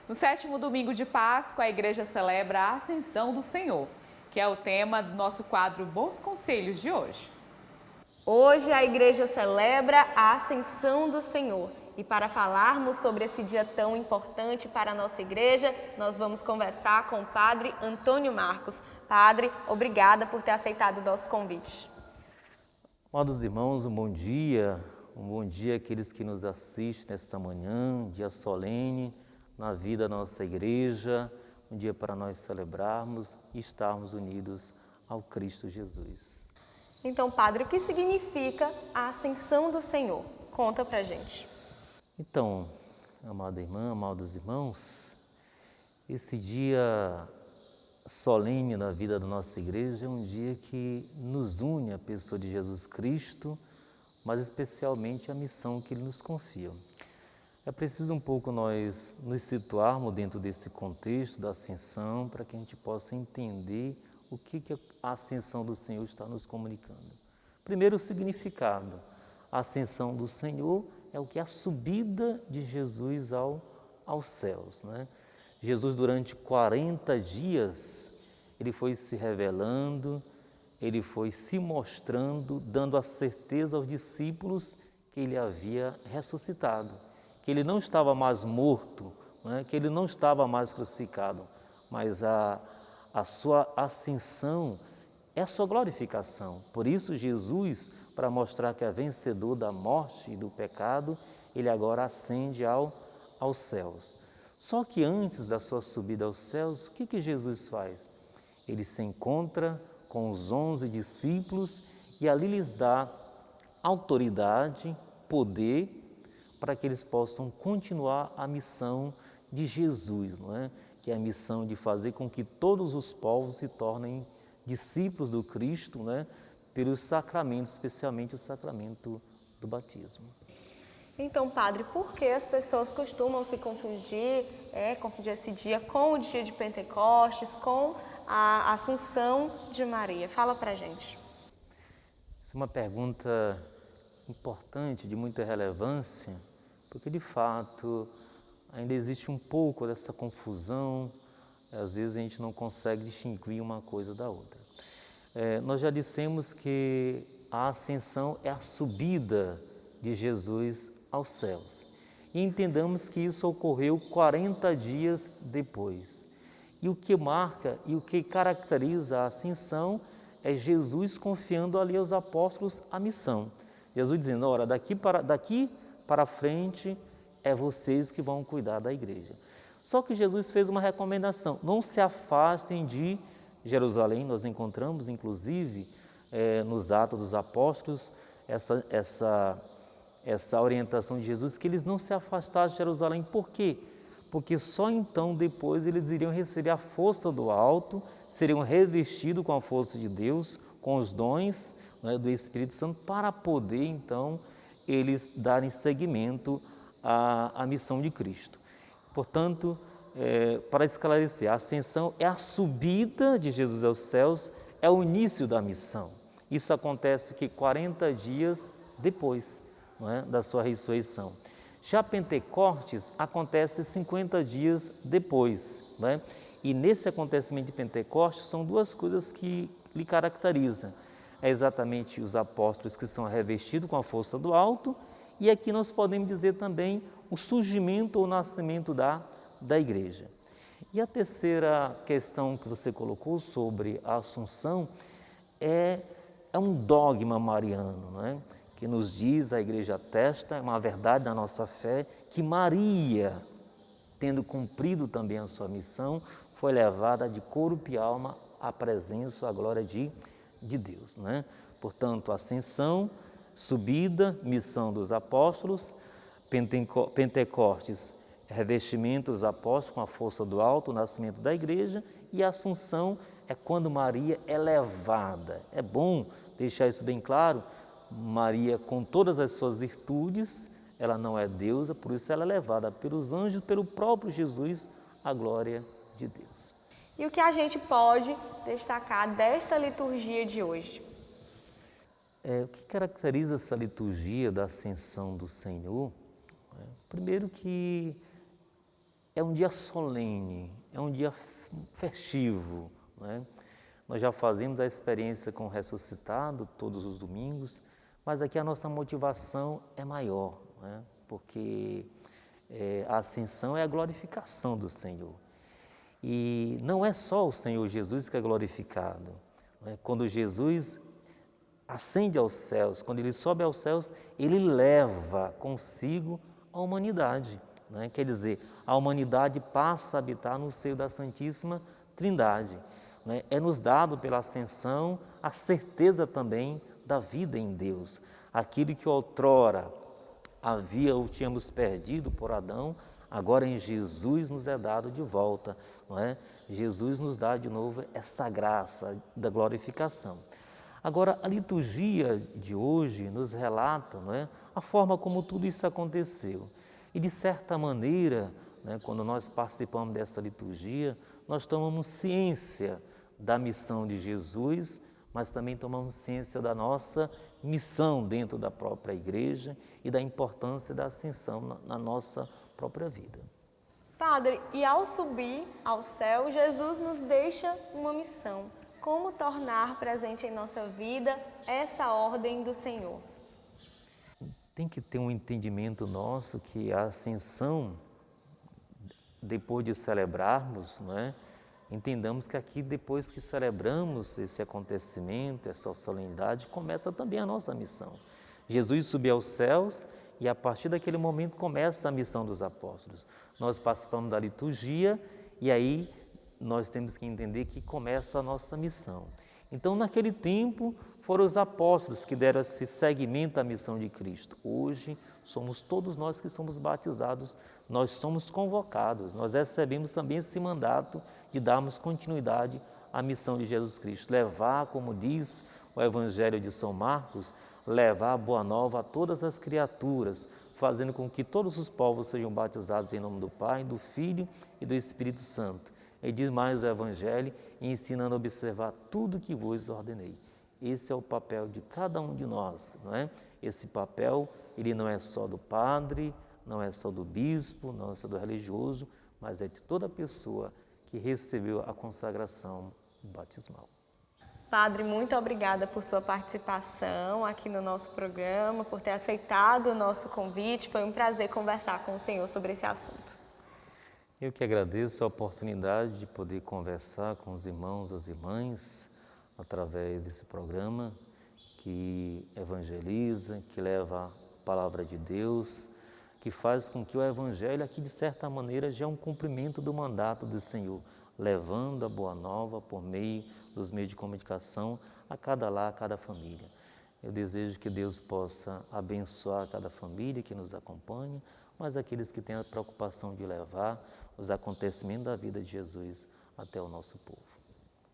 No sétimo domingo de Páscoa, a igreja celebra a Ascensão do Senhor, que é o tema do nosso quadro Bons Conselhos de hoje. Hoje a igreja celebra a Ascensão do Senhor. E para falarmos sobre esse dia tão importante para a nossa igreja, nós vamos conversar com o Padre Antônio Marcos. Padre, obrigada por ter aceitado o nosso convite. Amados irmãos, um bom dia àqueles que nos assistem nesta manhã, dia solene na vida da nossa igreja, um dia para nós celebrarmos e estarmos unidos ao Cristo Jesus. Então, Padre, o que significa a Ascensão do Senhor? Conta pra gente. Então, amada irmã, amados irmãos, esse dia solene na vida da nossa igreja é um dia que nos une à pessoa de Jesus Cristo, mas especialmente a missão que Ele nos confia. É preciso um pouco nós nos situarmos dentro desse contexto da ascensão para que a gente possa entender o que a ascensão do Senhor está nos comunicando. Primeiro, o significado. A ascensão do Senhor é o que é a subida de Jesus aos céus, né? Jesus, durante 40 dias, Ele foi se revelando, Ele foi se mostrando, dando a certeza aos discípulos que Ele havia ressuscitado, que Ele não estava mais morto, né? Que Ele não estava mais crucificado, mas a sua ascensão é a sua glorificação. Por isso, Jesus, para mostrar que é vencedor da morte e do pecado, Ele agora ascende aos céus. Só que antes da sua subida aos céus, o que Jesus faz? Ele se encontra com os 11 discípulos e ali lhes dá autoridade, poder, para que eles possam continuar a missão de Jesus, não é? Que é a missão de fazer com que todos os povos se tornem discípulos do Cristo, né? Pelos sacramentos, especialmente o sacramento do batismo. Então, Padre, por que as pessoas costumam se confundir esse dia com o dia de Pentecostes, com a Assunção de Maria? Fala pra gente. Essa é uma pergunta importante, de muita relevância, porque de fato ainda existe um pouco dessa confusão, às vezes a gente não consegue distinguir uma coisa da outra. Nós já dissemos que a ascensão é a subida de Jesus aos céus. E entendamos que isso ocorreu 40 dias depois. E o que marca e o que caracteriza a ascensão é Jesus confiando ali aos apóstolos a missão. Jesus dizendo, ora, daqui para frente é vocês que vão cuidar da igreja. Só que Jesus fez uma recomendação, não se afastem de Jerusalém. Nós encontramos, inclusive, nos Atos dos Apóstolos, essa orientação de Jesus, que eles não se afastassem de Jerusalém. Por quê? Porque só então, depois, eles iriam receber a força do alto, seriam revestidos com a força de Deus, com os dons, né, do Espírito Santo, para poder, então, eles darem seguimento à missão de Cristo. Portanto, para esclarecer, a ascensão é a subida de Jesus aos céus, é o início da missão. Isso acontece 40 dias depois, não é, da sua ressurreição. Já Pentecostes acontece 50 dias depois, não é? E nesse acontecimento de Pentecostes são duas coisas que lhe caracterizam. É exatamente os apóstolos que são revestidos com a força do alto, e aqui nós podemos dizer também o surgimento ou nascimento da igreja. E a terceira questão que você colocou sobre a Assunção é um dogma mariano, não é? Que nos diz, a igreja atesta, é uma verdade da nossa fé, que Maria, tendo cumprido também a sua missão, foi levada de corpo e alma à presença, à glória de Deus, né? Portanto, ascensão, subida, missão dos apóstolos, Pentecostes, revestimento dos apóstolos com a força do alto, o nascimento da igreja, e a assunção é quando Maria é levada. É bom deixar isso bem claro. Maria, com todas as suas virtudes, ela não é deusa, por isso ela é levada pelos anjos, pelo próprio Jesus, à glória de Deus. E o que a gente pode destacar desta liturgia de hoje? O que caracteriza essa liturgia da Ascensão do Senhor? Primeiro que é um dia solene, é um dia festivo, né? Nós já fazemos a experiência com o ressuscitado todos os domingos, mas aqui a nossa motivação é maior, né? Porque a ascensão é a glorificação do Senhor. E não é só o Senhor Jesus que é glorificado, né? Quando Jesus ascende aos céus, quando Ele sobe aos céus, Ele leva consigo a humanidade, né? Quer dizer, a humanidade passa a habitar no seio da Santíssima Trindade, né? É nos dado pela ascensão a certeza também da vida em Deus. Aquilo que outrora o tínhamos perdido por Adão, agora em Jesus nos é dado de volta, não é? Jesus nos dá de novo essa graça da glorificação. Agora, a liturgia de hoje nos relata, não é, a forma como tudo isso aconteceu. E, de certa maneira, né, quando nós participamos dessa liturgia, nós tomamos ciência da missão de Jesus, mas também tomamos ciência da nossa missão dentro da própria igreja e da importância da ascensão na nossa própria vida. Padre, e ao subir ao céu, Jesus nos deixa uma missão. Como tornar presente em nossa vida essa ordem do Senhor? Tem que ter um entendimento nosso que a ascensão, depois de celebrarmos, não é? Entendamos que aqui, depois que celebramos esse acontecimento, essa solenidade, começa também a nossa missão. Jesus subiu aos céus e a partir daquele momento começa a missão dos apóstolos. Nós participamos da liturgia e aí nós temos que entender que começa a nossa missão. Então, naquele tempo, foram os apóstolos que deram esse seguimento à missão de Cristo. Hoje, somos todos nós que somos batizados, nós somos convocados, nós recebemos também esse mandato de darmos continuidade à missão de Jesus Cristo. Levar, como diz o Evangelho de São Marcos, levar a boa nova a todas as criaturas, fazendo com que todos os povos sejam batizados em nome do Pai, do Filho e do Espírito Santo. E diz mais o Evangelho, ensinando a observar tudo que vos ordenei. Esse é o papel de cada um de nós, não é? Esse papel, ele não é só do padre, não é só do bispo, não é só do religioso, mas é de toda pessoa que recebeu a consagração batismal. Padre, muito obrigada por sua participação aqui no nosso programa, por ter aceitado o nosso convite. Foi um prazer conversar com o senhor sobre esse assunto. Eu que agradeço a oportunidade de poder conversar com os irmãos, as irmãs, através desse programa que evangeliza, que leva a palavra de Deus, que faz com que o Evangelho aqui, de certa maneira, já é um cumprimento do mandato do Senhor, levando a boa nova por meio dos meios de comunicação a cada lar, a cada família. Eu desejo que Deus possa abençoar cada família que nos acompanha, mas aqueles que têm a preocupação de levar os acontecimentos da vida de Jesus até o nosso povo.